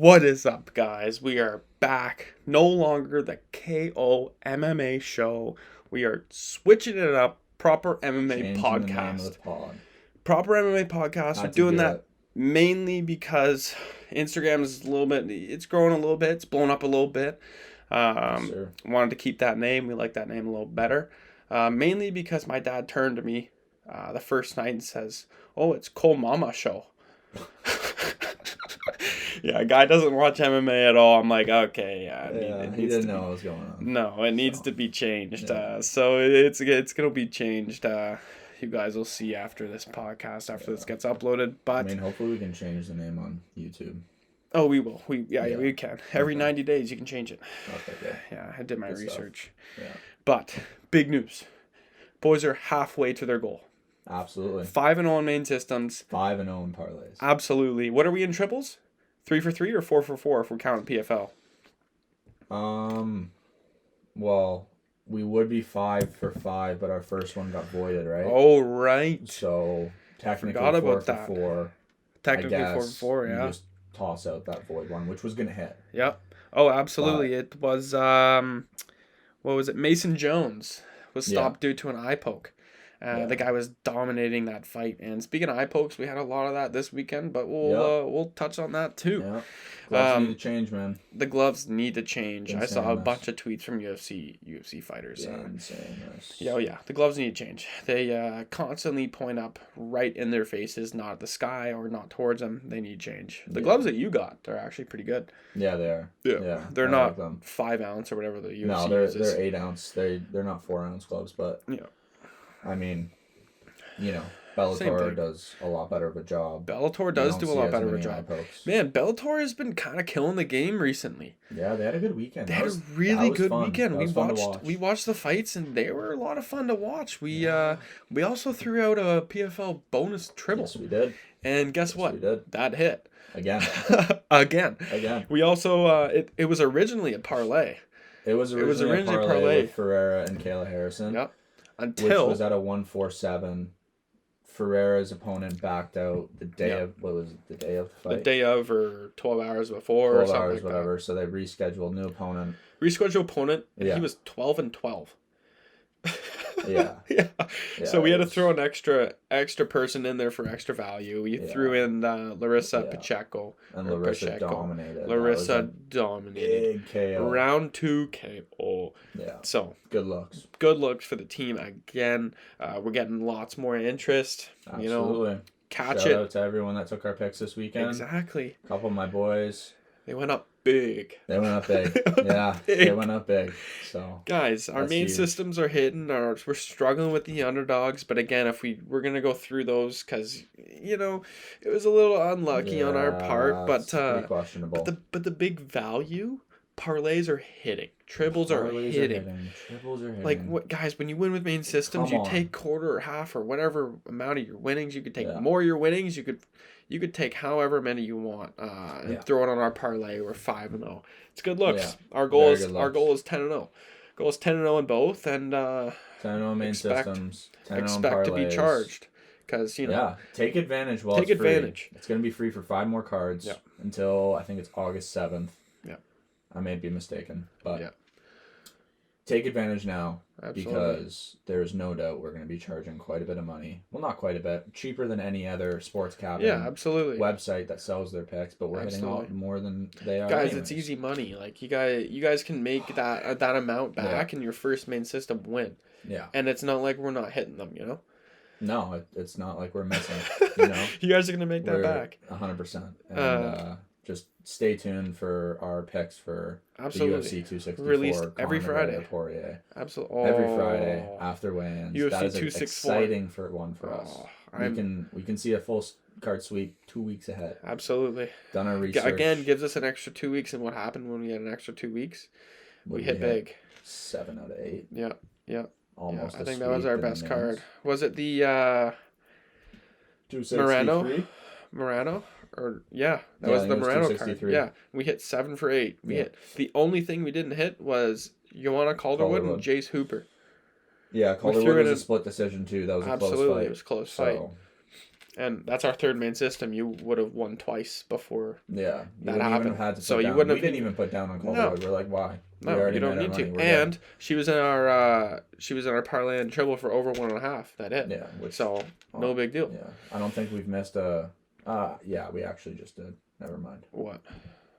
What is up, guys? We are back. No longer the KO MMA show. We are switching it up. Proper MMA Changing podcast. the name of the pod. Proper MMA podcast. We're doing that mainly because Instagram is it's growing a little bit. It's blown up a little bit. Yes, sir. Wanted to keep that name. We like that name a little better. Mainly because my dad turned to me the first night and says, "Oh, it's Cole Mama show." Yeah, a guy doesn't watch MMA at all. I'm like, okay, he didn't know what was going on. No, it needs to be changed. Yeah. So it's gonna be changed. You guys will see after this podcast, after this gets uploaded. But hopefully we can change the name on YouTube. Oh, we will. We can. Every 90 days you can change it. Okay, good. Yeah, I did my research. Stuff. Yeah. But big news, boys are halfway to their goal. Absolutely. 5-0 in main systems. 5-0 in parlays. Absolutely. What are we in triples? 3 for 3 or 4 for 4 if we're counting PFL? Well, we would be 5 for 5, but our first one got voided, right? Oh, right. So technically Forgot 4 about for that. 4. Technically I 4 guess for 4, yeah. You just toss out that void one, which was gonna hit. Yep. Oh, absolutely. It was what was it? Mason Jones was stopped due to an eye poke. The guy was dominating that fight. And speaking of eye pokes, we had a lot of that this weekend, but we'll touch on that too. Yeah. Gloves need to change, man. The gloves need to change. Been I saw a saying bunch of tweets from UFC fighters. Saying this. Yeah, the gloves need to change. They constantly point up right in their faces, not at the sky or not towards them. They need change. The gloves that you got, they're actually pretty good. Yeah, they are. Yeah. They're not 5 ounce or whatever the UFC No, uses. they're 8 ounce. They're not 4 ounce gloves, but I mean, Bellator does a lot better of a job. Bellator does do a lot better of a job. Man, Bellator has been kind of killing the game recently. Yeah, they had a good weekend. They had a really good weekend. We watched the fights and they were a lot of fun to watch. We also threw out a PFL bonus triple. Yes, we did. And guess what? We did. That hit. Again. Again. We also it was originally a parlay. It was originally a parlay with Ferreira and Kayla Harrison. Yep. Which was at a 147. Ferreira's opponent backed out the day of the day of the fight? The day of or 12 hours before 12 or something hours, like whatever. That. So they rescheduled new opponent. And he was 12-12. Yeah. So we had to throw an extra person in there for extra value. We threw in Larissa Pacheco. And Larissa dominated. Larissa dominated. Big KO. Round 2 KO. Yeah. So good looks. Good looks for the team again. We're getting lots more interest. Absolutely. Shout out to everyone that took our picks this weekend. Exactly. A couple of my boys. They went up big. They went up big. So guys, our main systems are hitting. We're struggling with the underdogs, but again, if we're gonna go through those, because it was a little unlucky on our part, but pretty questionable. But the big value parlays are hitting. Triples are hitting. Triples are hitting. Like what, guys? When you win with main systems, you take quarter or half or whatever amount of your winnings. You could take more of your winnings. You could take however many you want and throw it on our parlay. We're 5-0. It's good looks. Yeah. Our goal is 10-0. Goal is 10-0 in both, and 10-0 main systems. 10-0 expect to be charged, because take advantage while it's free. It's gonna be free for 5 more cards until I think it's August 7th. Yeah, I may be mistaken, but take advantage now. Absolutely. Because there's no doubt we're going to be charging quite a bit of money. Well, not quite a bit. Cheaper than any other sports capping website that sells their picks, but we're hitting a lot more than they are. Guys, it's easy money. Like you guys can make that amount back in your first main system win. Yeah. And it's not like we're not hitting them, No, it's not like we're missing, You guys are going to make that back. 100%. And just stay tuned for our picks for the UFC 264 released every Friday. Poirier. Absolutely. Every Friday after weigh-ins. UFC that is 264. Exciting for us. We can see a full card sweep 2 weeks ahead. Absolutely. Done our research. Again, gives us an extra 2 weeks. And what happened when we had an extra 2 weeks? We hit big. 7 out of 8. Yeah. Almost. I think that was our best card. Was it the Morano? That was the Morano card. Yeah, we hit 7 for 8. We hit. The only thing we didn't hit was Joanna Calderwood and Jace Hooper. Yeah, Calderwood was a split decision too. That was a close fight. It was a close fight. And that's our third main system. You would have won twice before. Yeah, that happened. Had to so you wouldn't. We didn't even put down on Coldwell. We're like, why? No, you don't need to. And good. She was in our parlay and triple for over 1.5. That hit. Yeah. No big deal. Yeah, I don't think we've missed a. Yeah, we actually just did. Never mind. What?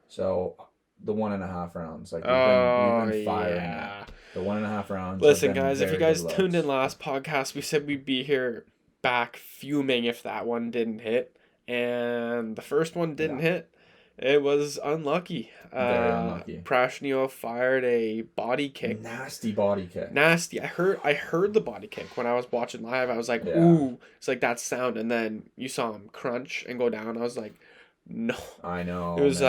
So the 1.5 rounds, like we've been firing. Yeah. The 1.5 rounds. Listen, guys, if you guys tuned in last podcast, we said we'd be here back fuming if that one didn't hit, and the first one didn't hit. It was unlucky. Very unlucky. Prashnio fired a body kick. Nasty body kick. Nasty. I heard the body kick when I was watching live. I was like, ooh, it's like that sound, and then you saw him crunch and go down. I was like, no. I know. It was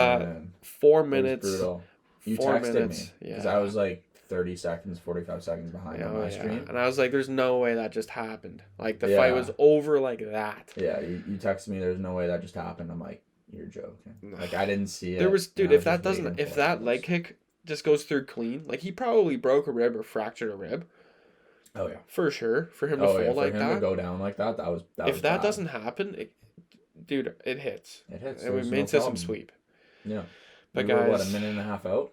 4 minutes. It was brutal. You 4 texted minutes. me because I was like 30 seconds, 45 seconds behind on my stream. And I was like, there's no way that just happened. Like, the fight was over like that. Yeah, you texted me, there's no way that just happened. I'm like, you're joking. Like, I didn't see it. There was, dude, if that leg kick just goes through clean, like, he probably broke a rib or fractured a rib. Oh, yeah. For sure. For him to fall like that. For him to go down like that, that was if that doesn't happen, dude, it hits. It hits. And we made system sweep. Yeah. But we were, guys, a minute and a half out?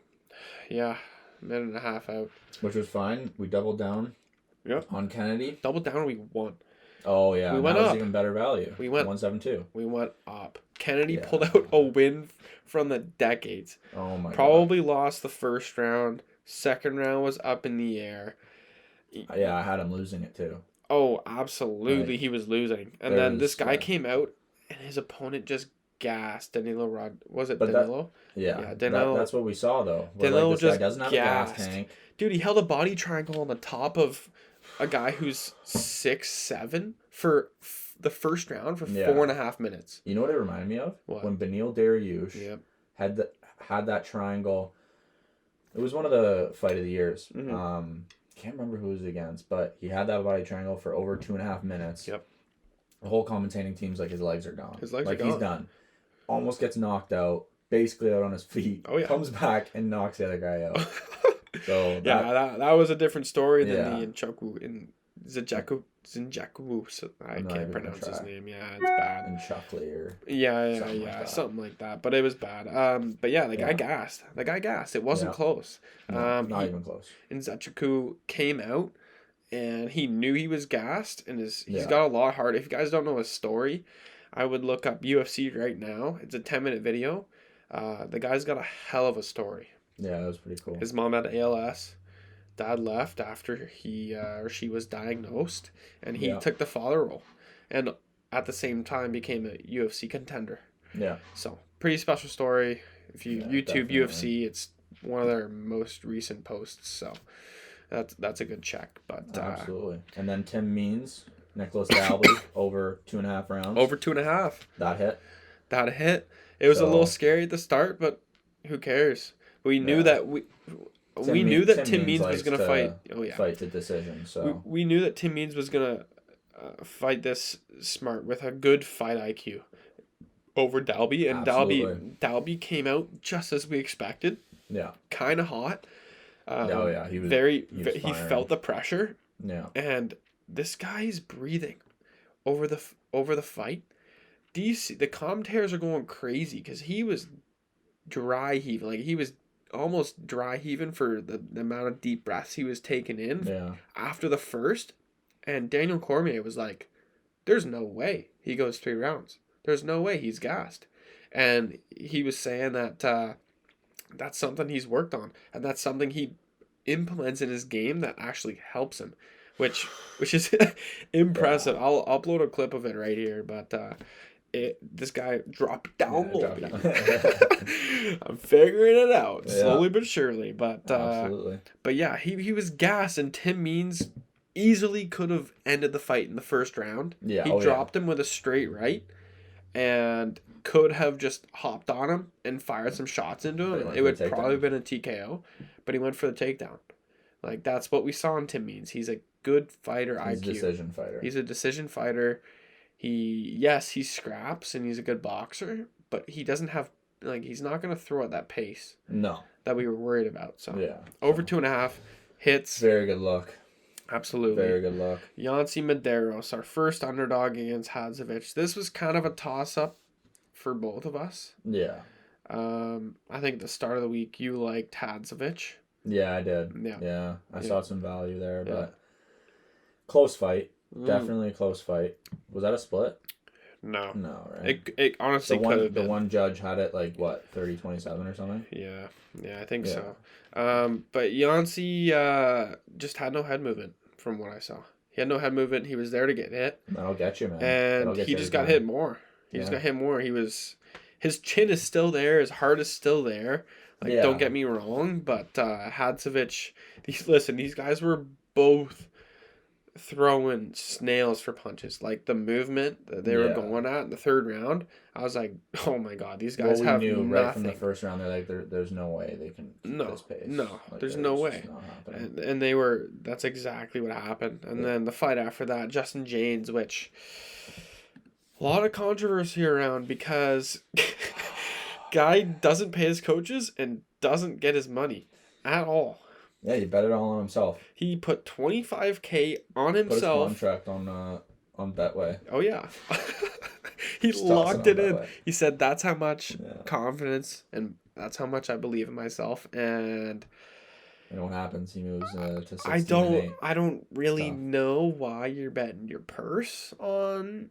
Yeah. Minute and a half out. Which was fine. We doubled down on Kennedy. Doubled down, we won. Oh, yeah. We went up. Even better value. We went 172. We went up. Kennedy pulled out a win from the decades. Oh, my God. Probably lost the first round. Second round was up in the air. Yeah, I had him losing it, too. Oh, absolutely. He was losing. And then this guy came out, and his opponent just gassed Danilo Was it Danilo? Yeah, Danilo. That's what we saw, though. Danilo like, just doesn't have a gas tank. Dude, he held a body triangle on the top of a guy who's 6'7" for the first round for 4.5 minutes. You know what it reminded me of? What? When Beneil Dariush had that triangle. It was one of the fight of the years. Mm-hmm. Can't remember who it was against, but he had that body triangle for over 2.5 minutes. Yep. The whole commentating team's like, his legs are gone. His legs are gone. He's done. Almost gets knocked out. Basically out on his feet. Oh, yeah. Comes back and knocks the other guy out. So that was a different story than the Zinjaku. So I can't pronounce his name. Yeah, it's bad. And Chuckley or something like that. But it was bad. But yeah, the guy gassed. It wasn't close. No, not even close. And Zinjaku came out, and he knew he was gassed, and he's got a lot of heart. If you guys don't know his story, I would look up UFC right now. It's a 10-minute video. The guy's got a hell of a story. Yeah, that was pretty cool. His mom had ALS. Dad left after he or she was diagnosed, and he took the father role, and at the same time became a UFC contender. Yeah. So pretty special story. If you YouTube definitely. UFC, it's one of their most recent posts. So that's a good check. But absolutely. And then Tim Means, Nicholas Dalby, over 2.5 rounds. Over 2.5. That hit. It was a little scary at the start, but who cares? We knew that Tim Means was going to fight. Oh yeah, fight to decision. So we knew that Tim Means was going to fight this smart with a good fight IQ over Dalby, and Dalby came out just as we expected. Yeah, kind of hot. He was he felt the pressure. Yeah, and this guy's breathing over the fight. The commentators are going crazy because he was dry heaving, like he was almost dry heaving for the amount of deep breaths he was taking in after the first. And Daniel Cormier was like, there's no way he goes 3 rounds. There's no way he's gassed. And he was saying that that's something he's worked on, and that's something he implements in his game that actually helps him, which is impressive. I'll upload a clip of it right here, but this guy dropped down a little bit. I'm figuring it out slowly but surely. But absolutely. But yeah, he was gassed, and Tim Means easily could have ended the fight in the first round. Yeah, he dropped him with a straight right, and could have just hopped on him and fired some shots into him. It would probably been a TKO, but he went for the takedown. Like, that's what we saw in Tim Means. He's a good fighter. He's a decision fighter. He's a decision fighter. He scraps and he's a good boxer, but he doesn't have, like, he's not going to throw at that pace. No. That we were worried about. So over 2.5 hits. Very good look. Absolutely. Very good luck. Yancy Medeiros, our first underdog against Hadzovic. This was kind of a toss-up for both of us. Yeah. I think at the start of the week you liked Hadzovic. Yeah, I did. Yeah. I saw some value there, but close fight. Definitely a close fight. Was that a split? No. No, right? It honestly could have been. The one judge had it like, what, 30-27 or something? Yeah, I think so. But Yancy just had no head movement from what I saw. He had no head movement. He was there to get hit. That'll get you, man. And he just got hit more. He just got hit more. His chin is still there. His heart is still there. Like, don't get me wrong, but Hadzovic, these guys were both throwing snails for punches. Like, the movement that they were going at in the third round, I was like, oh my god, these guys have nothing. Right from the first round, they're like, there's no way they can keep this pace. No, like, there's no way. And they were, that's exactly what happened. And then the fight after that, Justin James, which, a lot of controversy around because guy doesn't pay his coaches and doesn't get his money at all. Yeah, he bet it all on himself. He put $25,000 on himself. Put his contract on Betway. Oh yeah. He locked it in. He said that's how much confidence and that's how much I believe in myself. And what happens? He moves to 16 I don't really know why you're betting your purse on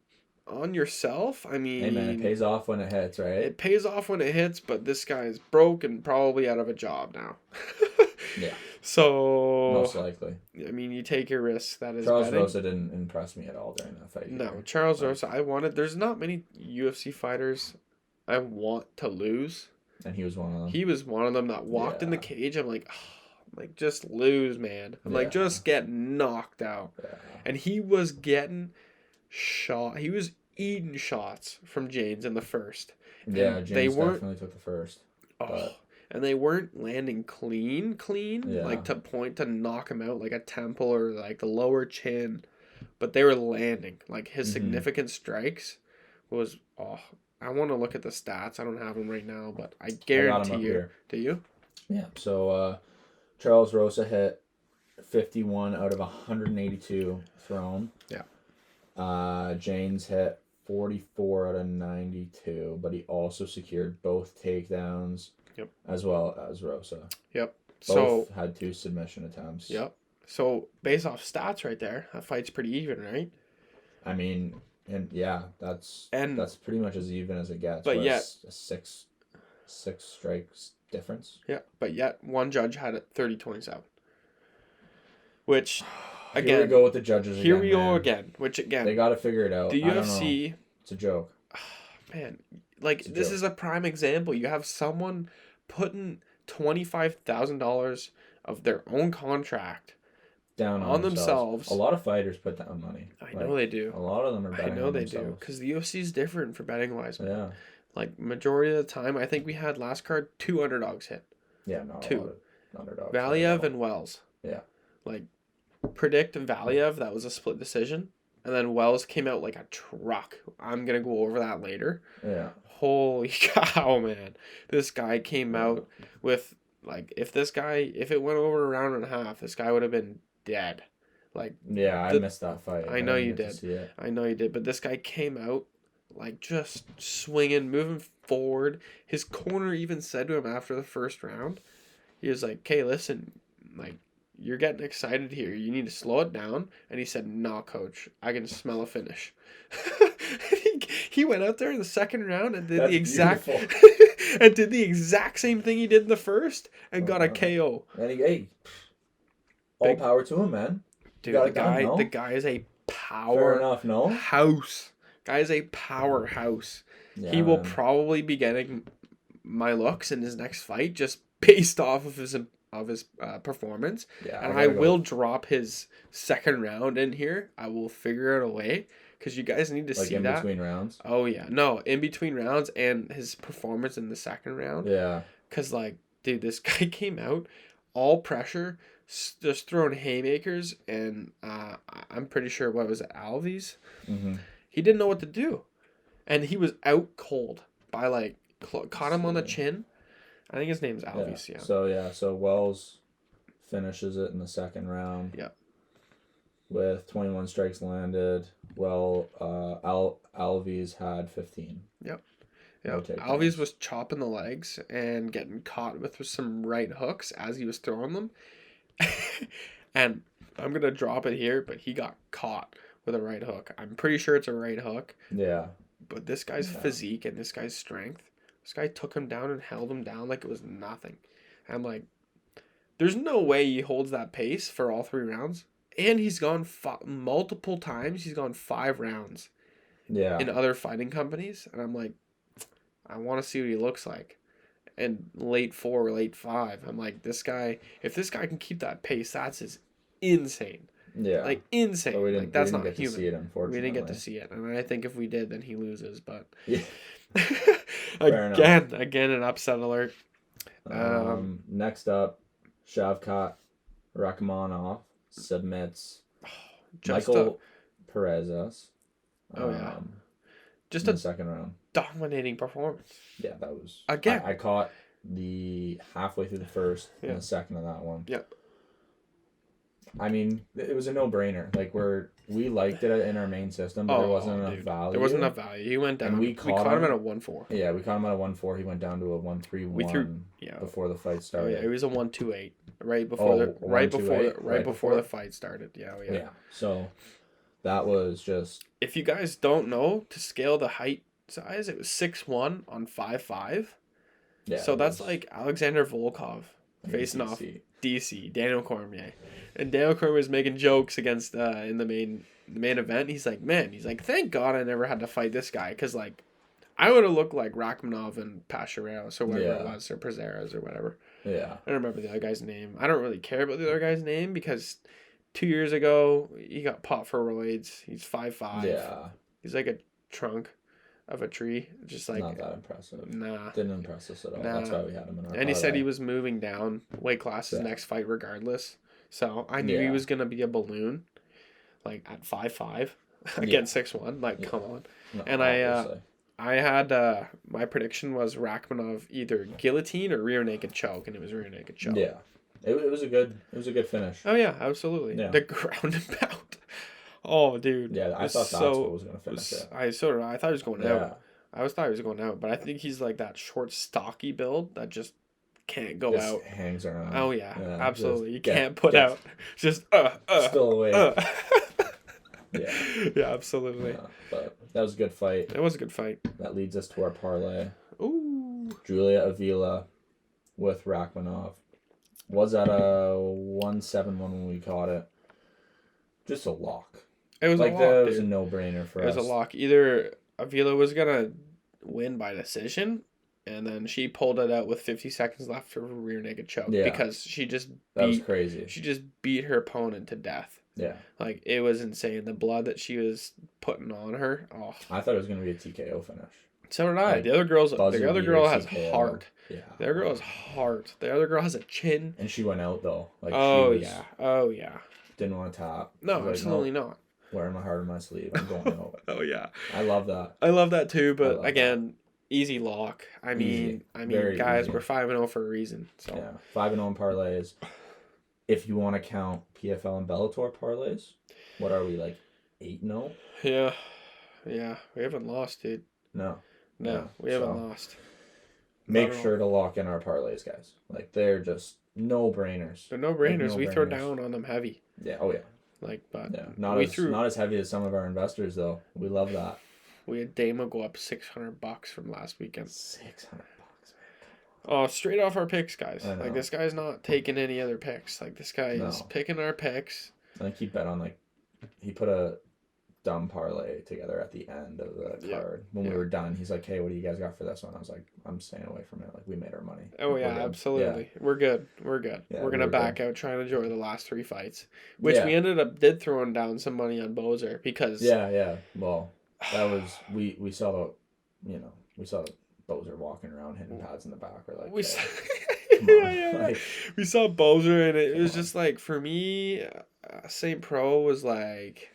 yourself. I mean, hey man, it pays off when it hits, right? It pays off when it hits, but this guy's broke and probably out of a job now. Yeah. So most likely. I mean, you take your risk. That is Charles betting. Rosa didn't impress me at all during that fight. No, Charles Rosa. There's not many UFC fighters I want to lose. And he was one of them. He was one of them that walked in the cage. I'm like, just lose, man. I'm like, just get knocked out. Yeah. And he was getting shot. He was eating shots from James in the first. Yeah, James definitely took the first. And they weren't landing clean, like to point to knock him out, like a temple or like the lower chin. But they were landing. Like his significant strikes was, I want to look at the stats. I don't have them right now, but I guarantee you. Here. Do you? Yeah. So Charles Rosa hit 51 out of 182 thrown. Yeah. James hit 44 out of 92, but he also secured both takedowns. Yep. As well as Rosa. Yep. Both had 2 submission attempts. Yep. So based off stats right there, that fight's pretty even, right? I mean, that's pretty much as even as it gets. But yet, a six strikes difference. Yeah, but yet one judge had it 30-27. Which, again, here we go with the judges. Here we go again. Which again, they got to figure it out. The UFC, it's a joke. Man, like this is a prime example. You have someone putting $25,000 of their own contract down on themselves. A lot of fighters put down money. I know they do. A lot of them are betting. I know on they themselves. do because the UFC is different for betting wise. Yeah. Like majority of the time, I think we had last card 2 underdogs hit. Yeah, no. 2 underdogs. Valiev and Wells. Yeah. Like predict Valiev, that was a split decision. And then Wells came out like a truck. I'm going to go over that later. Yeah. Holy cow, man. This guy came out with, like, if it went over a round and a half, this guy would have been dead. Like, yeah, I missed that fight. I know you did. I know you did. But this guy came out, like, just swinging, moving forward. His corner even said to him after the first round, he was like, okay, listen, like, you're getting excited here. You need to slow it down. And he said, nah, coach, I can smell a finish. He went out there in the second round and did the exact same thing he did in the first and got a KO. And all power to him, man. Dude, the guy is a powerhouse. Guy is a powerhouse. Yeah, he will probably be getting my looks in his next fight just based off of his performance. Yeah, and I will drop his second round in here. I will figure it away because you guys need to see that. Like in between rounds? Oh, yeah. No, in between rounds and his performance in the second round. Yeah. Because, like, dude, this guy came out all pressure, just throwing haymakers, and I'm pretty sure, what was it, Alves? Mm-hmm. He didn't know what to do. And he was out cold by, like, caught him on the chin. I think his name's Alves, yeah. So Wells finishes it in the second round. Yeah. with 21 strikes landed. Well, Alves had 15. Yep. Yeah, Alves was chopping the legs and getting caught with some right hooks as he was throwing them. And I'm going to drop it here, but he got caught with a right hook. I'm pretty sure it's a right hook. Yeah. But this guy's physique and this guy's strength, this guy took him down and held him down like it was nothing. I'm like, there's no way he holds that pace for all 3 rounds. And he's gone multiple times. He's gone 5 rounds. Yeah. In other fighting companies. And I'm like, I want to see what he looks like. And late 4, late 5. I'm like, this guy, if this guy can keep that pace, that's insane. Yeah. Like, insane. But like, that's not human. To see it, unfortunately. We didn't get to see it. And I think if we did, then he loses. But yeah. again, an upset alert. Next up, Shavkat Rakhmonov submits Michael Perez. Just in the second round. Dominating performance. Yeah, that was again. I caught the halfway through the first and the second of that one. Yeah. I mean, it was a no-brainer. Like we liked it in our main system, but there wasn't enough value. There wasn't enough value. He went down. And we caught him at a 1-4. Yeah, we caught him at a 1-4. He went down to a 1-3-1 before the fight started. Oh yeah, it was a 1-2-8 right before the fight started. Yeah. So that was just. If you guys don't know, to scale the height size, it was 6'1" on 5'5". Yeah. So that's like Alexander Volkov facing off DC Daniel Cormier, and Daniel Cormier was making jokes against in the main event. He's like, thank God I never had to fight this guy, because like I would have looked like Rakhmonov and Pachereos or whatever it was, or Prazeres or whatever. Yeah. I don't remember the other guy's name. I don't really care about the other guy's name because 2 years ago he got popped for roids. He's 5'5". Yeah. He's like a trunk of a tree. Just like not that impressive. Nah. Didn't impress us at all. That's why we had him in our And he said he was moving down weight class his next fight regardless. So I knew he was gonna be a balloon, like at 5'5", against 6'1". Like come on. No, and obviously. I had my prediction was Rakhmonov either guillotine or rear naked choke, and it was rear naked choke. Yeah. It was a good finish. Oh yeah, absolutely. Yeah. The ground and pound. Oh dude. Yeah, I thought that's what was gonna finish it. I thought he was going out. I thought he was going out, but I think he's like that short, stocky build that just can't go out. Hangs around. Oh yeah, absolutely. You can't put out. Just still away. Yeah, absolutely. Yeah, but that was a good fight. It was a good fight. That leads us to our parlay. Ooh. Julia Avila with Rakhmonov was at a 1-7-1 when we caught it. Just a lock. It was like a lock. That was a no-brainer for us. It was a lock. Either Avila was gonna win by decision, and then she pulled it out with 50 seconds left for a rear naked choke because she just that was crazy. She just beat her opponent to death. Yeah. Like, it was insane. The blood that she was putting on her. Oh. I thought it was going to be a TKO finish. So did I. Like, the other girl has heart. Yeah. The other girl has heart. The other girl has a chin. And she went out, though. Like, Oh, yeah. Didn't want to tap. No, absolutely not. Wearing my heart on my sleeve. I'm going out. Oh, yeah. I love that. I love that, too. But, again, easy lock. I mean, guys, we're 5-0 for a reason. So. Yeah. 5-0 in parlays. If you want to count PFL and Bellator parlays, what are we, like 8-0? Yeah. Yeah. We haven't lost, dude. No, we haven't lost. Make sure to lock in our parlays, guys. Like, they're just no-brainers. They're no-brainers. Like, we throw down on them heavy. Yeah. Oh, yeah. Like, but yeah. Not as heavy as some of our investors, though. We love that. We had Damo go up $600 from last weekend. $600. Oh, straight off our picks, guys. Like, this guy's not taking any other picks. Like, this guy is picking our picks. I think he bet on, like, he put a dumb parlay together at the end of the card. When we were done, he's like, hey, what do you guys got for this one? I was like, I'm staying away from it. Like, we made our money. Oh, yeah, absolutely. Yeah. We're good. Yeah, we're going to back out trying to enjoy the last 3 fights, which we did throwing down some money on Bozer because... Yeah. Well, that was... We saw the Bozer walking around hitting pads in the back. We're like, we saw Bozer, and it was just like, for me, St. Pro was like,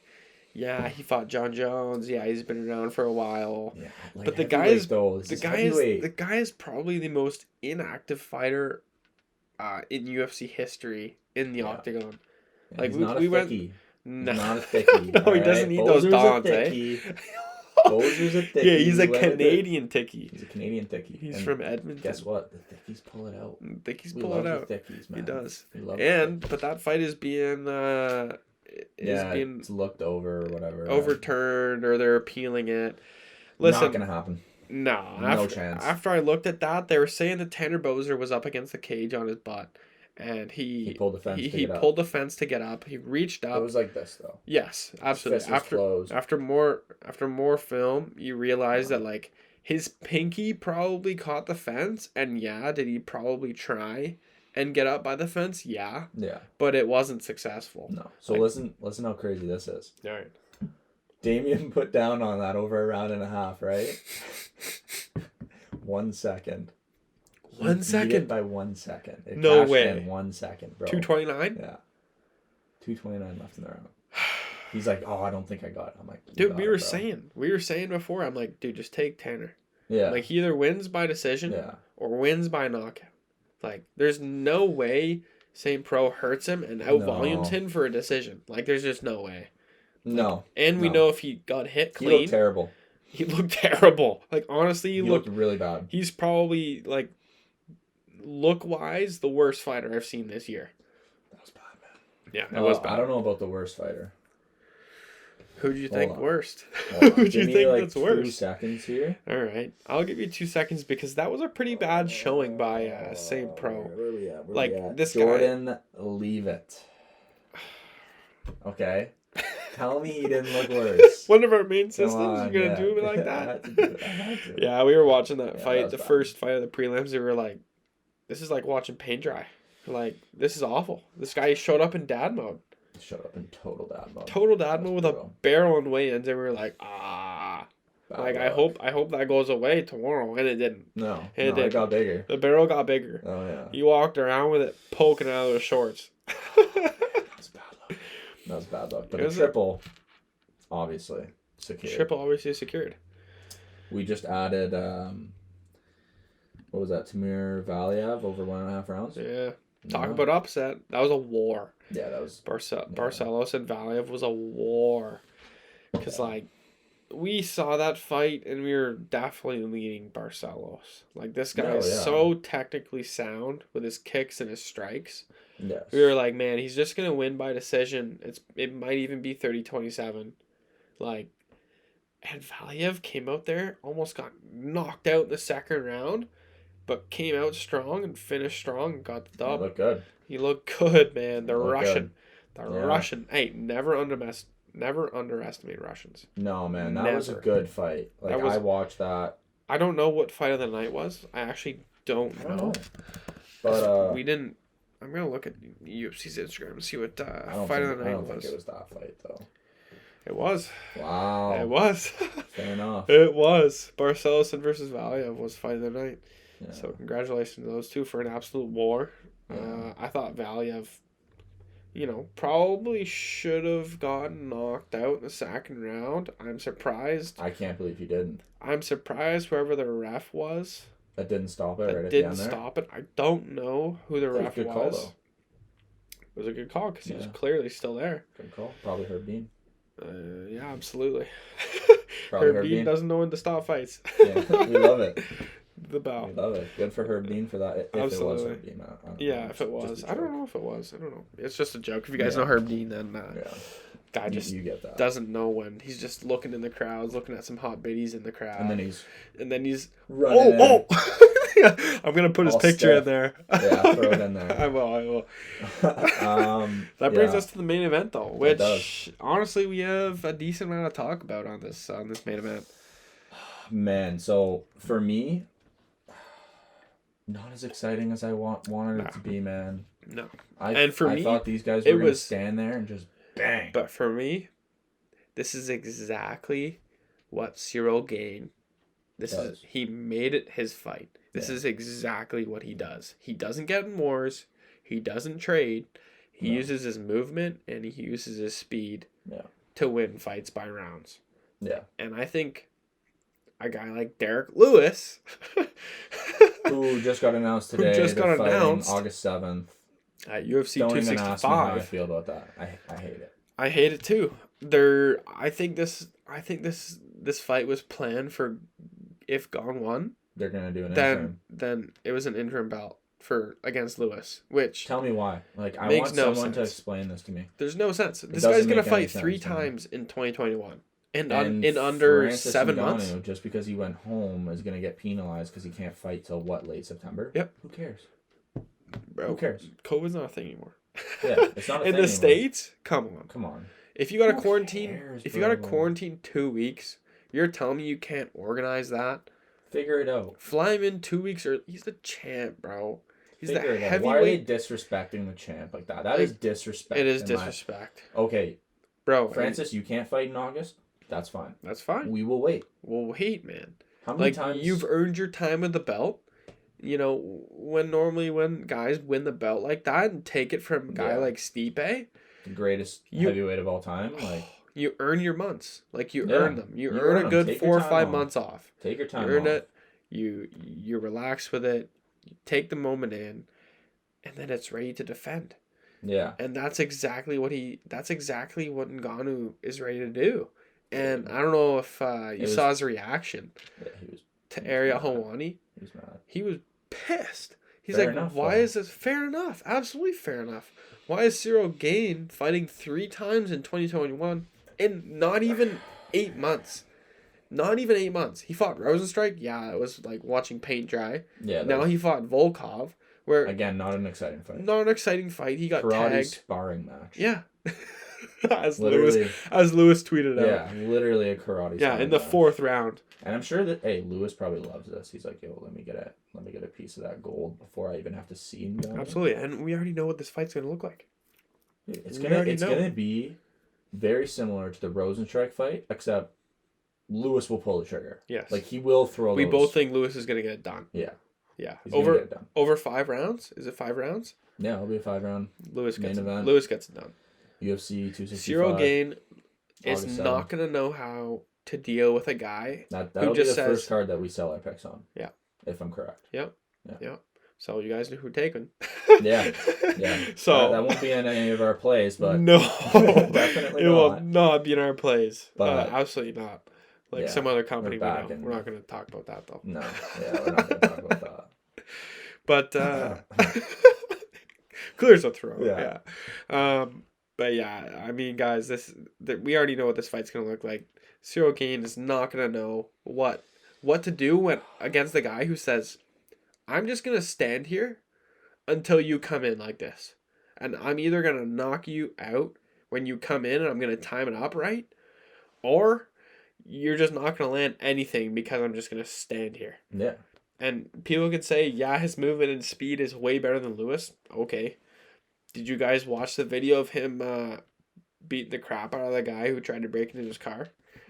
yeah, he fought John Jones. Yeah, he's been around for a while. Yeah, like, but the guy is probably the most inactive fighter in UFC history in the octagon. Yeah, like we No. He's not a thickie. No, he doesn't eat those dons, eh? Bozer's a thickie. Yeah, he's a Canadian thickie. He's a Canadian thickie. He's from Edmonton. Guess what? The thickies pull it out. Thickies pull it out. The thickies, man. He does. And but that fight is being it's looked over or whatever. Overturned, or they're appealing it. Listen, not gonna happen. No chance. After I looked at that, they were saying that Tanner Boser was up against the cage on his butt, and he pulled the fence. He pulled the fence to get up. He reached up. It was like this though. Yes, absolutely. After more film, you realize that like his pinky probably caught the fence, and did he probably try and get up by the fence? Yeah. But it wasn't successful. No. So listen how crazy this is. All right. Damien put down on that over a round and a half, right? 1 second. 1 second? By 1 second. It no way. In 1 second, bro. 2:29? Yeah. 2:29 left in the round. He's like, oh, I don't think I got it. I'm like, dude, we were saying before, I'm like, dude, just take Tanner. Yeah. Like, he either wins by decision or wins by knockout. Like, there's no way St. Pro hurts him and out-volumes him for a decision. Like, there's just no way. No. And we know if he got hit clean. He looked terrible. He looked terrible. Like, honestly, he looked really bad. He's probably, like, look-wise, the worst fighter I've seen this year. That was bad, man. Yeah, it was bad. I don't know about the worst fighter. Who do you think worst? Who do you think that's worst? 2 seconds here. All right. I'll give you 2 seconds because that was a pretty bad showing by St. Pro. Where are we at? Like, this Jordan, leave it. Okay. Tell me he didn't look worse. One of our main systems are going to do it like that. I had to. Yeah, we were watching that fight, the first fight of the prelims. We were like, this is like watching paint dry. Like, this is awful. This guy showed up in dad mode. Showed up in total dad mode. Total dad mode with a barrel in weigh-ins, and we were like, Like, I hope that goes away tomorrow, and it didn't. No, it got bigger. The barrel got bigger. Oh, yeah. He walked around with it poking out of his shorts. That was bad luck. But a triple, obviously, secured. Triple, obviously, secured. We just added, what was that, Timur Valiev over 1.5 rounds? Yeah. Talk about upset. That was a war. Yeah, that was... Barcelos and Valiev was a war. Because, like, we saw that fight, and we were definitely leading Barcelos. Like, this guy is so technically sound with his kicks and his strikes. Yes. We were like, man, he's just going to win by decision. It might even be 30-27. Like, and Valiev came out there, almost got knocked out in the second round, but came out strong and finished strong and got the dub. He looked good. He looked good, man. The Russian. Hey, never underestimate Russians. No, man. That was a good fight. Like, I watched that. I don't know what fight of the night was. I actually don't know. But we didn't... I'm going to look at UFC's Instagram and see what fight of the night was. I don't think it was that fight, though. It was. Wow. It was. Fair enough. It was. Barcelos versus Valiev was fight of the night. Yeah. So congratulations to those two for an absolute war. I thought Valiev, probably should have gotten knocked out in the second round. I'm surprised. I can't believe he didn't. I'm surprised whoever the ref was. That didn't stop it right at the end there? Didn't stop it. I don't know who the ref was. Good call, though. It was a good call because he was clearly still there. Good call. Probably Herb Dean. Yeah, absolutely. Herb Dean doesn't know when to stop fights. Yeah, we love it. The bow. We love it. Good for Herb Dean for that. If absolutely. It was Herb Dean. If it was. I don't know if it was. I don't know. It's just a joke. If you guys know Herb Dean, then guy just you get that. Doesn't know when. He's just looking in the crowds, looking at some hot biddies in the crowd. And then he's running I'm going to put his picture in there. Yeah, throw it in there. I will. That brings us to the main event, though, which, honestly, we have a decent amount of talk about on this main event. Man, so, for me, not as exciting as I wanted it to be, man. No. I thought these guys were going to stand there and just bang. But for me, this is exactly what Ciryl Gane. He made it his fight. This is exactly what he does. He doesn't get in wars. He doesn't trade. He uses his movement and he uses his speed to win fights by rounds. Yeah. And I think a guy like Derek Lewis, who just got announced today, August 7th. At UFC 265. Don't even ask me how I feel about that. I hate it. I hate it too. I think this fight was planned for if Gane won. They're gonna do an interim. Then it was an interim bout against Lewis, which tell me why. Like I want someone to explain this to me. There's no sense. This guy's gonna fight 3 times in 2021. In under Francis 7 months. Just because he went home is gonna get penalized because he can't fight till what, late September? Yep. Who cares? Bro, who cares? COVID's not a thing anymore. Yeah, it's not a thing in the States. Come on. If you got to quarantine, you got to quarantine 2 weeks, you're telling me you can't organize that? Figure it out. Fly him in 2 weeks, or he's the champ, bro. He's the heavyweight. Why are they disrespecting the champ like that? That is disrespect. It is disrespect. Okay, bro. Francis, you can't fight in August. That's fine. That's fine. We will wait. We'll wait, man. How many times? You've earned your time with the belt. You know, when guys win the belt like that and take it from a guy like Stipe, the greatest heavyweight of all time, like you earn your months. Like you earn them. You earn a good 4 or 5 months off. Take your time. You earn it. You relax with it. You take the moment in, and then it's ready to defend. Yeah. And that's exactly what Ngannou is ready to do. And I don't know if you saw his reaction to Ariel Helwani. He was mad. He was pissed. He's fair like, enough, why is this fair enough? Absolutely fair enough. Why is Ciryl Gane fighting 3 times in 2021 in not even 8 months? Not even 8 months. He fought Rosenstrike. Yeah, it was like watching paint dry. Yeah. Now he fought Volkov. Where again, not an exciting fight. Not an exciting fight. He got tagged. Sparring match. Yeah. as Lewis tweeted out. Yeah, literally a karate. Yeah, in the 4th round. And I'm sure that Lewis probably loves this. He's like, yo, let me get a piece of that gold before I even have to see him. Absolutely, and we already know what this fight's gonna look like. It's gonna be very similar to the Rosenstrike fight, except Lewis will pull the trigger. Yes, like he will throw. We both think Lewis is gonna get it done. Yeah, yeah. Over 5 rounds. Is it 5 rounds? Yeah, it'll be a 5-round. Lewis gets it done. UFC 265. Ciryl Gane is not gonna know how to deal with a guy that'll be the first card that we sell our picks on. Yeah, if I'm correct. Yep. So you guys know who taken. yeah. So that won't be in any of our plays, but no, definitely it will not be in our plays. But absolutely not. Like some other company we know. We're not going to talk about that though. No, we're not going to talk about that. But clears a throat. Yeah. But yeah, I mean, guys, we already know what this fight's going to look like. Ciryl Gane is not going to know what to do against the guy who says, I'm just going to stand here until you come in like this. And I'm either going to knock you out when you come in and I'm going to time it up right, or you're just not going to land anything because I'm just going to stand here. Yeah. And people could say, yeah, his movement and speed is way better than Lewis. Okay. Did you guys watch the video of him beating the crap out of the guy who tried to break into his car?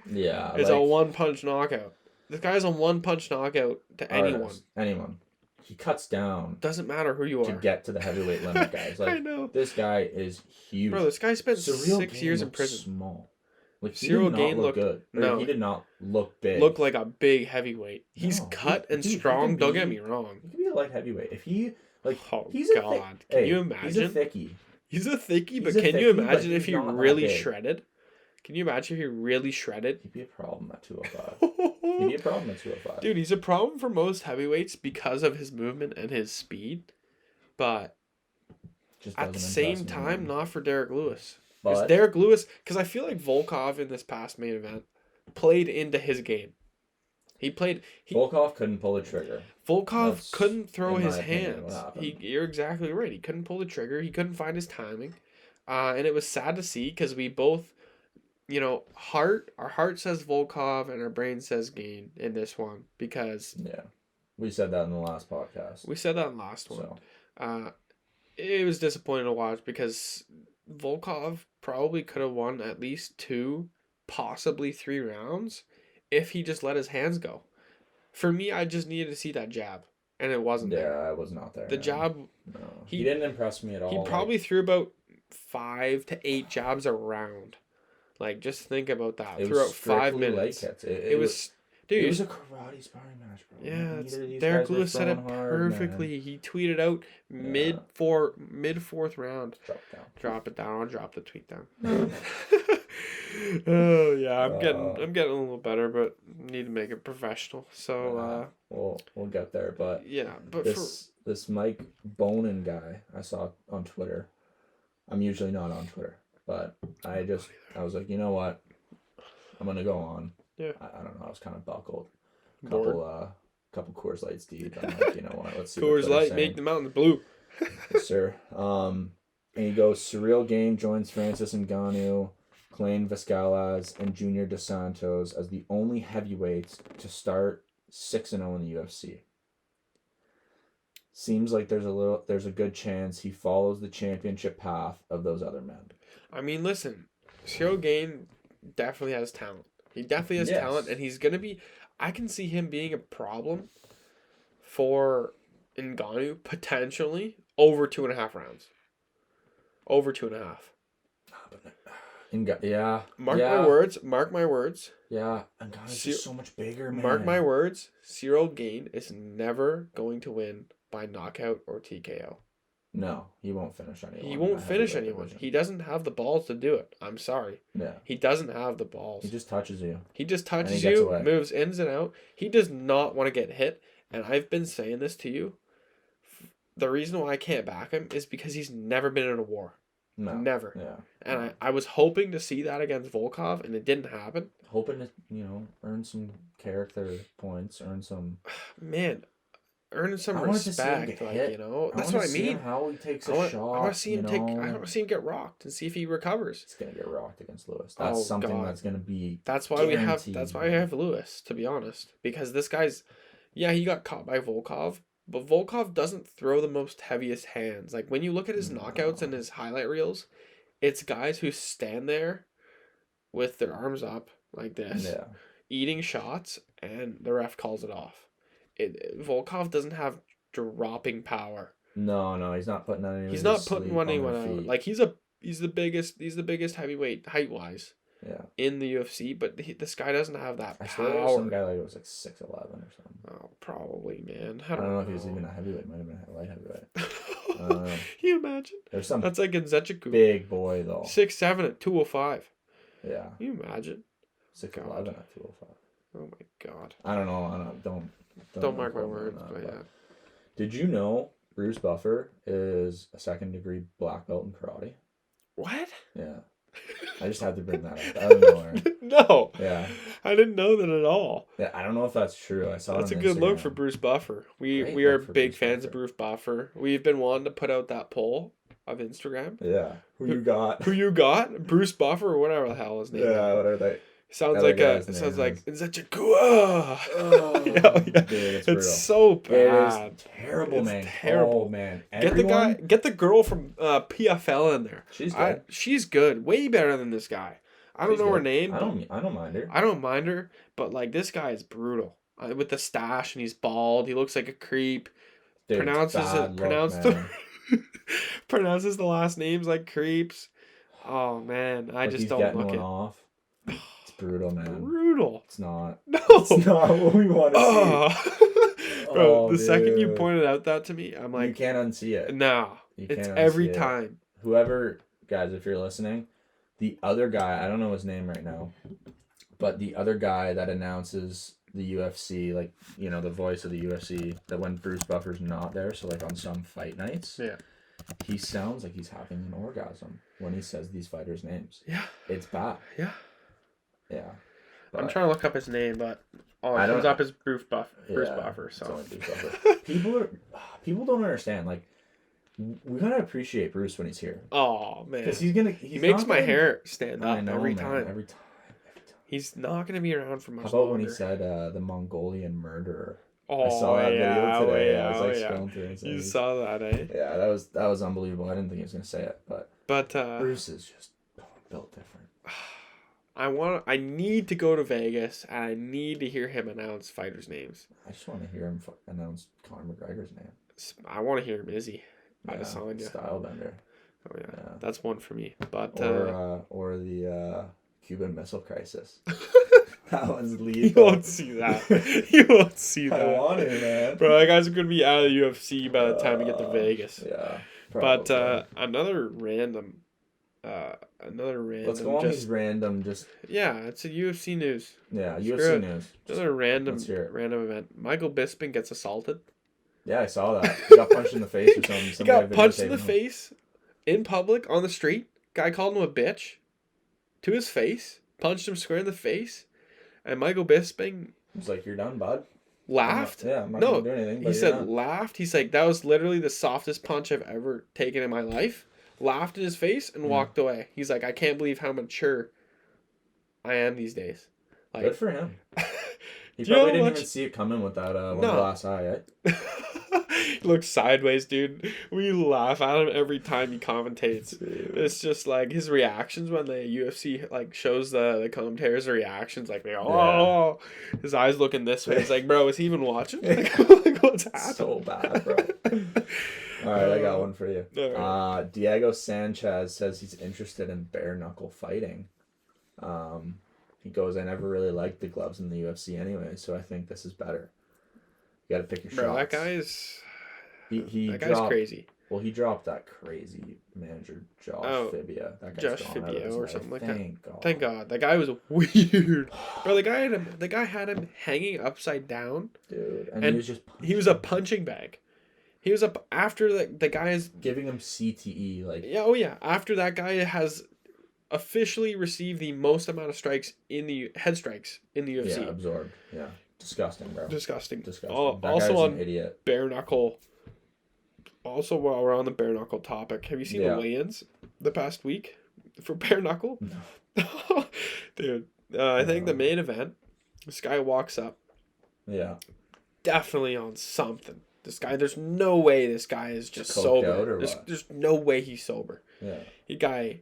Yeah. It's a 1-punch knockout. This guy's a 1-punch knockout to anyone. Anyone. He cuts down. Doesn't matter who you are. To get to the heavyweight limit, guys. Like, I know. This guy is huge. Bro, this guy spent 6 years in prison. Small. Like, Ciryl Gane looked good. No, he did not look big. Looked like a big heavyweight. He's cut and strong. Don't get me wrong. He could be a light heavyweight. If he he's a God. Can you imagine? He's a thickie. He's a thickie, but can you imagine if he really shredded? Can you imagine if he really shredded? He'd be a problem at 205. He'd be a problem at 205. Dude, he's a problem for most heavyweights because of his movement and his speed. But at the same time, not for Derek Lewis. Because Derek Lewis, I feel like Volkov in this past main event played into his game. Volkov couldn't pull the trigger. Volkov couldn't throw his hands. You're exactly right. He couldn't pull the trigger. He couldn't find his timing. And it was sad to see because we both, our heart says Volkov and our brain says Gane in this one because... Yeah. We said that in the last podcast. We said that in the last one. So. It was disappointing to watch because Volkov probably could have won at least 2, possibly 3 rounds if he just let his hands go. For me, I just needed to see that jab, and it wasn't there. Yeah, I was not there. The jab... No. He didn't impress me at all. He probably threw about 5 to 8 jabs a round. Like, just think about that. Throughout 5 minutes. It was... Dude, it was a karate sparring match, bro. Yeah, Derek Lewis said it perfectly. Man. He tweeted out mid fourth round. Drop it down. I'll drop the tweet down. Oh yeah, I'm getting a little better, but need to make it professional. So we'll get there. But yeah, but this Mike Bonin guy I saw on Twitter. I'm usually not on Twitter, but I was like, you know what, I'm gonna go on. Yeah. I don't know. I was kind of buckled. Couple Coors Lights deep. I'm like, you know what? Let's see. Coors Light make the mountains blue. Yes, sir. And he goes, Ciryl Gane joins Francis Ngannou, Klein Vizcalas, and Junior Dos Santos as the only heavyweights to start 6-0 in the UFC. Seems like there's a good chance he follows the championship path of those other men. I mean, listen, Ciryl Gane definitely has talent. He definitely has talent, and he's gonna be. I can see him being a problem for Ngannou potentially over 2.5 rounds. Over 2.5. Yeah. Mark my words. Mark my words. Yeah, Ngannou's just so much bigger, man. Mark my words. Ciryl Gane is never going to win by knockout or TKO. No, he won't finish anyone. He won't finish anyone. Division. He doesn't have the balls to do it. I'm sorry. Yeah. He doesn't have the balls. He just touches you. Moves ins and out. He does not want to get hit. And I've been saying this to you. The reason why I can't back him is because he's never been in a war. No. Never. Yeah. And I was hoping to see that against Volkov, and it didn't happen. Hoping to, earn some character points, earn some... Man... Earning some respect, That's what I mean. How he takes a shot. I want to see him I want to see him get rocked and see if he recovers. He's gonna get rocked against Lewis. That's something that's gonna be. That's why guaranteed. That's why we have Lewis. To be honest, because this guy's, he got caught by Volkov, but Volkov doesn't throw the most heaviest hands. Like when you look at his knockouts and his highlight reels, it's guys who stand there, with their arms up like this, eating shots, and the ref calls it off. Volkov doesn't have dropping power. No, he's not putting anyone. He's not putting anyone out. Like he's the biggest heavyweight height wise. Yeah. In the UFC, but this guy doesn't have that power. I swear there was some guy was like 6'11" or something. Oh, probably, man. I don't know if he was even a heavyweight. Might have been a light heavyweight. Can you imagine? There's some. That's like Nzechiku. Big boy though. 6'7" at 205. Yeah. Can you imagine? 6'11" at 205. Oh my god. I don't know. Don't mark my words, but yeah. Did you know Bruce Buffer is a 2nd-degree black belt in karate? What? Yeah. I just had to bring that up. I don't know. No. Yeah. I didn't know that at all. Yeah, I don't know if that's true. I saw that's it on a good Instagram. look for Bruce Buffer. We are big fans of Bruce Buffer. We've been wanting to put out that poll of Instagram. Yeah. Who you got? Bruce Buffer or whatever the hell his name is. Yeah, what are they? Sounds like Nzechiku. Oh, yeah. Dude, it's so bad. It's terrible, man. Terrible, man. Get the girl from PFL in there. She's good. She's good. Way better than this guy. I don't know her name. I don't mind her. I don't mind her, but like this guy is brutal. With the stash and he's bald. He looks like a creep. Dude, pronounces the last names like creeps. Oh man, I just don't look it. Off. Brutal, man. Brutal. It's not. No. It's not what we want to see. Bro, second you pointed out that to me, I'm like... You can't unsee it. No. It's every time. Whoever, guys, if you're listening, the other guy, I don't know his name right now, but the other guy that announces the UFC, like, the voice of the UFC, that when Bruce Buffer's not there, so like on some fight nights, he sounds like he's having an orgasm when he says these fighters' names. Yeah. It's bad. Yeah. Yeah. I'm trying to look up his name, but all it comes up is Bruce Buffer. So people don't understand. Like, we gotta appreciate Bruce when he's here. Oh man, because he makes my hair stand up every time. Every time. He's not gonna be around for much longer. How about when he said the Mongolian murderer? Oh, I saw that video today. Yeah, I was scrolling through it. You saw that, eh? Yeah, that was unbelievable. I didn't think he was gonna say it, but Bruce is just built different. I need to go to Vegas, and I need to hear him announce fighters' names. I just want to hear him announce Conor McGregor's name. I want to hear Izzy. Style bender. Oh yeah, that's one for me. But or the Cuban Missile Crisis. That one's lethal. You won't see that. You won't see that. I want it, man. Bro, that guy's going to be out of the UFC by the time we get to Vegas. Yeah. Probably. But another random. Let's go on these random just. Yeah, it's a UFC news. Yeah, UFC news. Another random event. Michael Bisping gets assaulted. Yeah, I saw that. He got punched in the face or something. He got punched in the face in public on the street. Guy called him a bitch to his face. Punched him square in the face. And Michael Bisping was like, "You're done, bud." Laughed. I'm not gonna do anything. He said laughed. He's like, "That was literally the softest punch I've ever taken in my life." Laughed in his face and walked away. He's like, "I can't believe how mature I am these days." Like, good for him. He probably didn't even see it coming with that one glass eye. He looks sideways, dude. We laugh at him every time he commentates. Dude. It's just like his reactions when the UFC like shows the commentators' reactions, like they go, "Oh," his eyes looking this way. It's like, bro, is he even watching? Like, what's happening? So bad, bro. All right, I got one for you. Right. Diego Sanchez says he's interested in bare knuckle fighting. He goes, "I never really liked the gloves in the UFC anyway, so I think this is better." You got to pick your shots. That guy is. That guy's crazy. Well, he dropped that crazy manager, Josh Fibia. That guy's Josh Fibia or something like that. Thank God. That guy was weird. Bro, the guy had him hanging upside down. Dude, and he was a punching bag. He was up after the guy is giving him CTE, like. Yeah, oh yeah. After that guy has officially received the most amount of strikes head strikes in the UFC. Yeah, absorbed. Yeah. Disgusting, bro. Disgusting. That also guy's on an idiot. Bare knuckle. Also, while we're on the bare knuckle topic, have you seen the weigh-ins the past week for bare knuckle? No. Dude, I think the main event, this guy walks up. Yeah. Definitely on something. This guy, there's no way this guy is just sober. There's no way he's sober. Yeah. The guy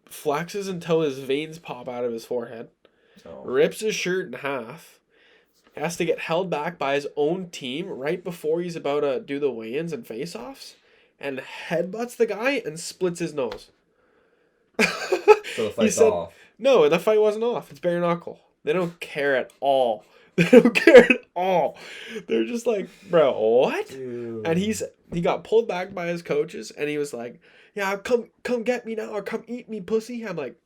flexes until his veins pop out of his forehead. Rips his shirt in half. Has to get held back by his own team right before he's about to do the weigh-ins and face-offs, and headbutts the guy and splits his nose. So the fight's off. No, the fight wasn't off. It's bare knuckle. They don't care at all. They don't care at all. They're just like, bro, what? Dude. And he got pulled back by his coaches, and he was like, "Yeah, come get me now, or come eat me, pussy." I'm like,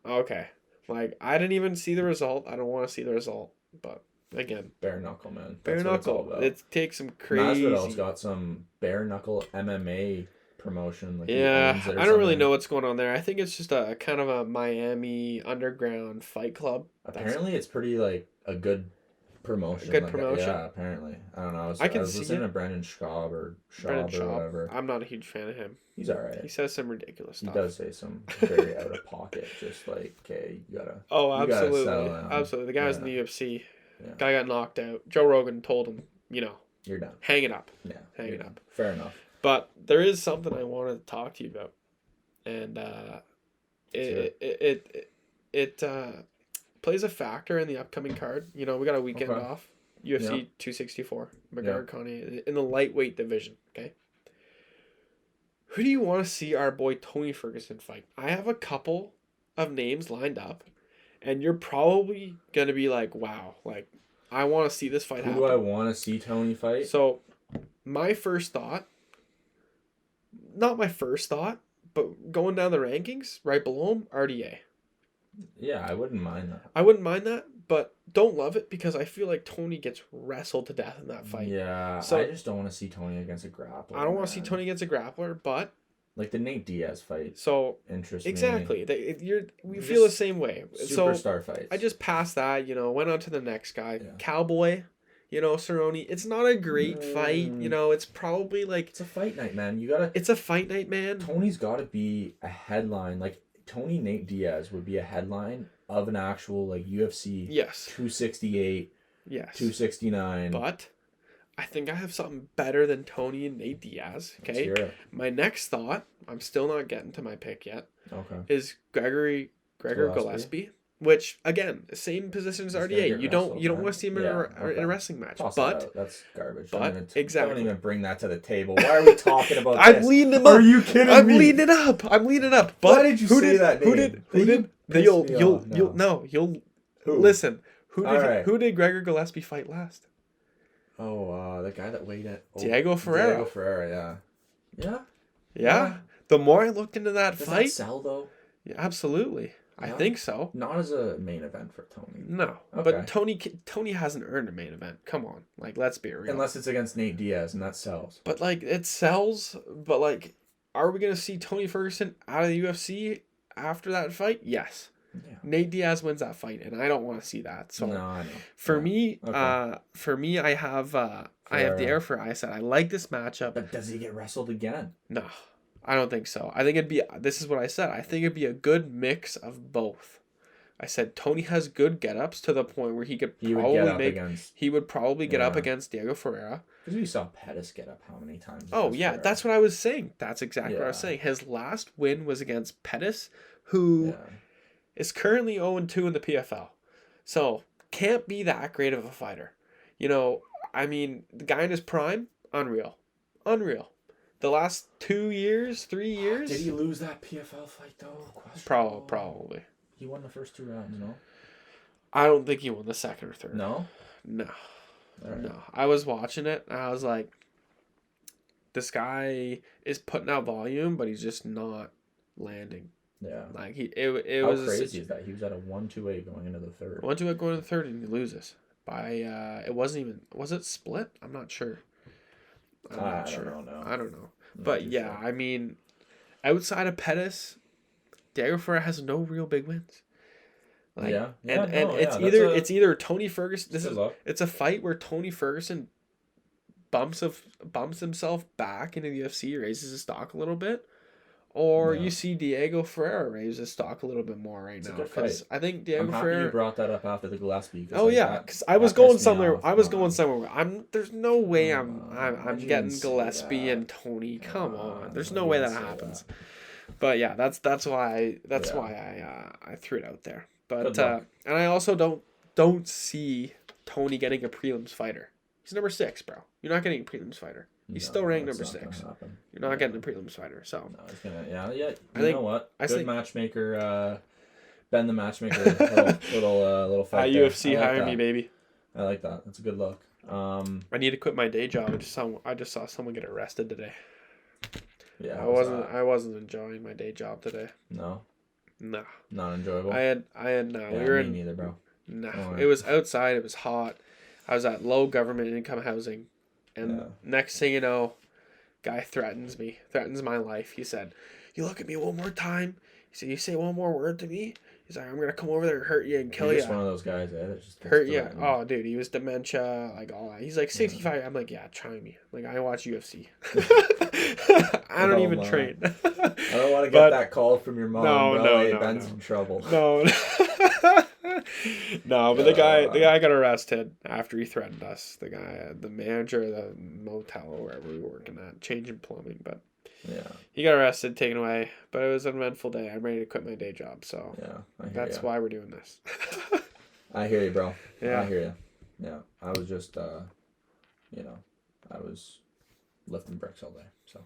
okay. Like, I didn't even see the result. I don't want to see the result. But again, bare knuckle, man. Bare knuckle. It takes some crazy. Masvidal's got some bare knuckle MMA promotion. Like I don't really know what's going on there. I think it's just a kind of a Miami underground fight club. Apparently, it's pretty like a good promotion. Yeah, apparently. I don't know. I was listening to Brendan Schaub or whatever. I'm not a huge fan of him. He's alright. He says some ridiculous stuff. He does say some very out of pocket, just like, okay, you gotta. Oh, absolutely, absolutely. The guy was in the UFC. Yeah. Guy got knocked out. Joe Rogan told him, you're done. Hang it up. Yeah, hang it up. Fair enough. But there is something I wanted to talk to you about, and it plays a factor in the upcoming card. We got a weekend off. UFC 264, McGregor Gane in the lightweight division. Okay. Who do you want to see our boy Tony Fergusson fight? I have a couple of names lined up, and you're probably gonna be like, "Wow, like I want to see this fight happen." Who do I want to see Tony fight? So, my first thought, not my first thought, but going down the rankings, right below him, RDA. Yeah, I wouldn't mind that. I wouldn't mind that, but don't love it because I feel like Tony gets wrestled to death in that fight. Yeah, so I just don't want to see Tony against a grappler. I don't want to see Tony against a grappler, but like the Nate Diaz fight. So interesting. Exactly. We feel the same way. Superstar fights. I just passed that. Went on to the next guy. Yeah. Cowboy. Cerrone. It's not a great fight. It's probably like it's a fight night, man. It's a fight night, man. Tony's got to be a headline. Like Nate Diaz would be a headline of an actual like UFC. Yes. 268. Yes. 269. But I think I have something better than Tony and Nate Diaz. Okay. Let's hear it. My next thought, I'm still not getting to my pick yet. Okay. Is Gregor Gillespie, which again, same position as RDA. You don't want to see him in a wrestling match. But that's garbage. Exactly. Don't even bring that to the table. Why are we talking about this? I'm leading him up. Are you kidding me? I'm leading it up. But why did you say that name? Who did? You'll Listen, who did Gregor Gillespie fight last? Oh, the guy that weighed at Diego Ferreira. Diego Ferreira, yeah. Yeah. The more I looked into that fight, does that sell though? Yeah, absolutely. Yeah. I think so. Not as a main event for Tony. No, okay. But Tony hasn't earned a main event. Come on, like let's be real. Unless it's against Nate Diaz, and that sells. But like it sells. But like, are we gonna see Tony Fergusson out of the UFC after that fight? Yes. Yeah. Nate Diaz wins that fight, and I don't want to see that. So no, I know. For me, I have Diego Ferreira. I said I like this matchup. But does he get wrestled again? No. I don't think so. I think this is what I said. I think it'd be a good mix of both. I said Tony has good get-ups to the point where he would probably get up against Diego Ferreira. Because we saw Pettis get up how many times? Oh, yeah. Ferreira. That's what I was saying. That's exactly what I was saying. His last win was against Pettis, who is currently 0-2 in the PFL. So, can't be that great of a fighter. You know, I mean, the guy in his prime, unreal. The last 2 years, 3 years. Did he lose that PFL fight though? Probably. He won the first 2 rounds, no? I don't think he won the second or third. No? No. Right. No. I was watching it and I was like, this guy is putting out volume, but he's just not landing. Yeah. Like How crazy is that? He was at a 1-2-8 going into the third. 1-2-8 going into the third and he loses. Was it split? I'm not sure. I don't know. But yeah, I mean, outside of Pettis, Diego Ferreira has no real big wins. Like, it's either Tony Fergusson. It's a fight where Tony Fergusson bumps himself back into the UFC, raises his stock a little bit, or you see Diego Ferreira raise his stock a little bit more right now. Because I think Diego Ferreira. You brought that up after the Gillespie. Because I was going somewhere. There's no way I'm getting Gillespie and Tony. Come on, there's no way that happens. But yeah, that's why I threw it out there. But and I also don't see Tony getting a prelims fighter. He's number 6, bro. You're not getting a prelims fighter. He's still ranked number 6. You're not getting a prelims fighter, so. No, he's gonna. You know what? Good matchmaker. Ben the matchmaker. little fight. UFC hire me, baby. I like that. That's a good look. I need to quit my day job. I just saw someone get arrested today. Yeah. I wasn't enjoying my day job today. No. No. Not enjoyable. I had no. Yeah, me neither, bro. No. It was outside. It was hot. I was at low government income housing. And next thing you know, guy threatens my life. He said, "You look at me one more time." He said, "You say one more word to me." He's like, "I'm going to come over there and hurt you and kill you." He's one of those guys that just hurt you. Oh, dude, he was dementia, like all that. He's like 65. Yeah. I'm like, yeah, try me. Like, I watch UFC. I don't even train. I don't want to get that call from your mom. No, Ben's in trouble. No. No, but the guy got arrested after he threatened us. The manager of the motel or wherever we were working at, changing plumbing, but he got arrested, taken away. But it was an eventful day. I'm ready to quit my day job, so that's why we're doing this. I hear you, bro. Yeah, I hear you. Yeah, I was just, I was lifting bricks all day, so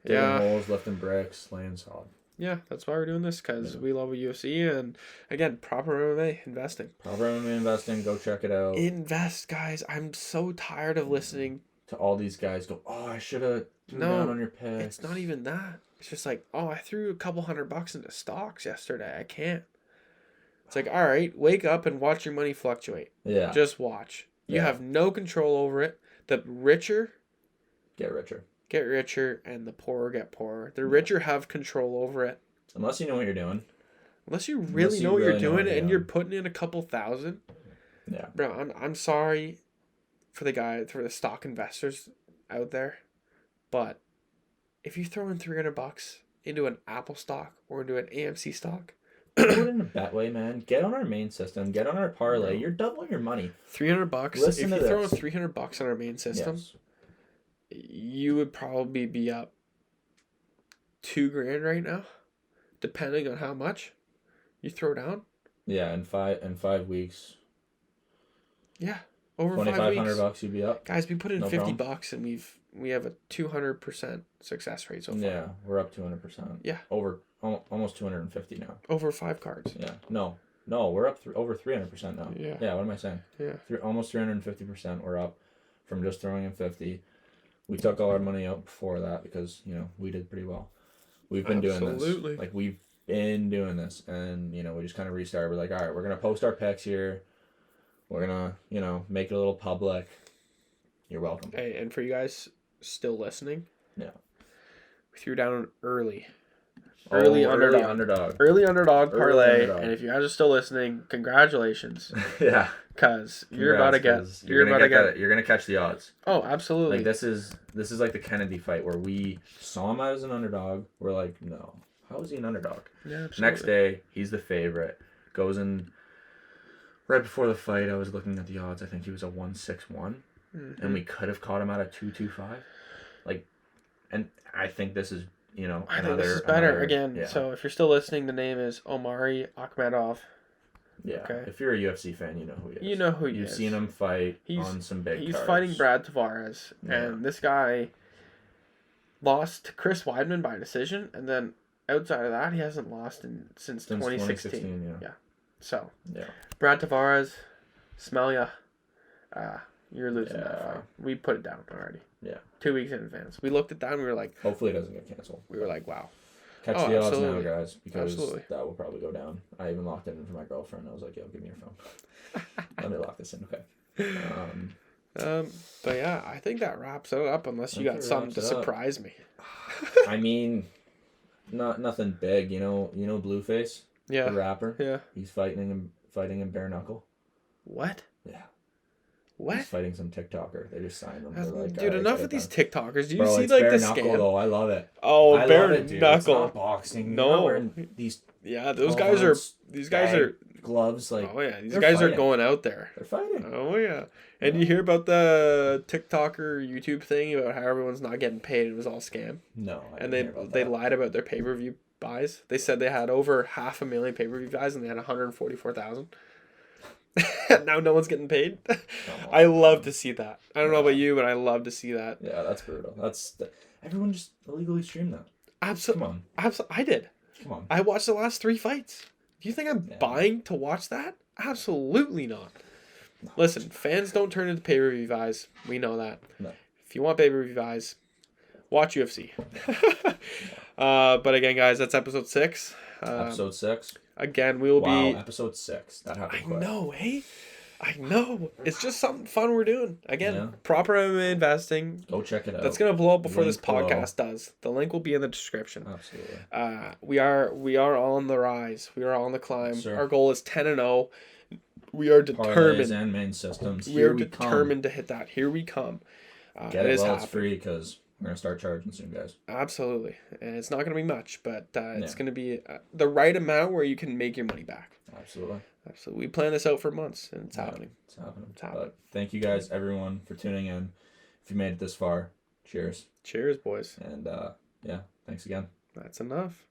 digging holes, lifting bricks, laying solid. Yeah, that's why we're doing this, because we love UFC, and again, proper MMA investing. Proper MMA investing, go check it out. Invest, guys. I'm so tired of listening to all these guys go, "Oh, I should have threw down on your picks." It's not even that. It's just like, "Oh, I threw a couple $100 into stocks yesterday. I can't." It's like, all right, wake up and watch your money fluctuate. Yeah. Just watch. You have no control over it. The richer get richer. Get richer, and the poorer get poorer. The richer have control over it. Unless you know what you're doing. Unless you really know what you're doing and you're putting in a couple thousand. Yeah. Bro, I'm sorry for the stock investors out there, but if you throw in $300 into an Apple stock or into an AMC stock, put it in a Betway, man. Get on our main system. Get on our parlay. Bro. You're doubling your money. $300. If you throw in $300 on our main system. Yes. You would probably be up $2,000 right now, depending on how much you throw down. Yeah, in 5 weeks. Yeah, over 5 weeks. $2,500 you'd be up. Guys, we put in $50 and we have a 200% success rate so far. Yeah, we're up 200%. Yeah, over almost 250 now. Over 5 cards. Yeah, no, No, we're up over 300% now. Yeah. Yeah, what am I saying? Yeah. Almost 350% we're up from just throwing in 50. We took all our money out before that because, we did pretty well. We've been doing this. Like, we've been doing this. And, we just kind of restarted. We're like, all right, we're going to post our picks here. We're going to, make it a little public. You're welcome. Hey, and for you guys still listening. Yeah. We threw down an early underdog. Early underdog parlay. And if you guys are still listening, congratulations. Yeah. Because you're gonna catch the odds. Oh, absolutely. Like this is like the Kennedy fight where we saw him as an underdog. We're like, no, how is he an underdog? Yeah, absolutely. Next day, he's the favorite. Goes in right before the fight. I was looking at the odds. I think he was a 161, and we could have caught him at a 225. Like, and I think this is. I think this is better again. Yeah. So if you're still listening, the name is Omari Akhmedov. Yeah. Okay. If you're a UFC fan, you know who he is. You know who he is. You've seen him fight on some big cards. He's fighting Brad Tavares, and this guy lost to Chris Weidman by decision, and then outside of that, he hasn't lost since 2016. Yeah. So. Yeah. Brad Tavares, smell ya. You're losing that fight. We put it down already. Yeah. 2 weeks in advance. We looked at that and we were like... Hopefully it doesn't get canceled. We were like, wow. Catch the odds now, guys, because that will probably go down. I even locked it in for my girlfriend. I was like, yo, give me your phone. Let me lock this in, okay? But yeah, I think that wraps it up unless you got something to surprise me. I mean, nothing big. You know Blueface? Yeah. The rapper? Yeah. He's fighting in bare knuckle. What? Yeah. What? He's fighting some TikToker. They just signed him. Like, dude, enough of these TikTokers. Do you see like the scam? Though? I love it. Oh, bare knuckle. It's not boxing. No. These those guys are. These guys are gloves. Like, oh yeah, these guys are going out there. They're fighting. Oh yeah, and you hear about the TikToker YouTube thing about how everyone's not getting paid. It was all scam. No. And they lied about their pay-per-view buys. They said they had over 500,000 pay-per-view buys and they had 144,000. Now no one's getting paid. I love to see that. I don't know about you, but I love to see that. Yeah, that's brutal. Everyone just illegally streamed that. Absolutely. Come on. I did. Come on. I watched the last 3 fights. Do you think I'm buying to watch that? Absolutely not. No. Listen, fans don't turn into pay-per-view buys. We know that. No. If you want pay-per-view buys, watch UFC. But again, guys, that's episode 6. Episode 6. Again, we will be... episode 6. That happened quick. I know, hey? I know. It's just something fun we're doing. Again, proper MMA investing. Go check it out. That's going to blow up before this podcast does. The link will be in the description. Absolutely. We are on the rise. We are on the climb. Sure. Our goal is 10-0. We are determined. Parlays and main systems. We are determined to hit that. Here we come. Get it while it's free because... we're going to start charging soon, guys. Absolutely. And it's not going to be much, but it's going to be the right amount where you can make your money back. Absolutely. We planned this out for months, and it's happening. It's happening. But thank you guys, everyone, for tuning in. If you made it this far, cheers. Cheers, boys. And, thanks again. That's enough.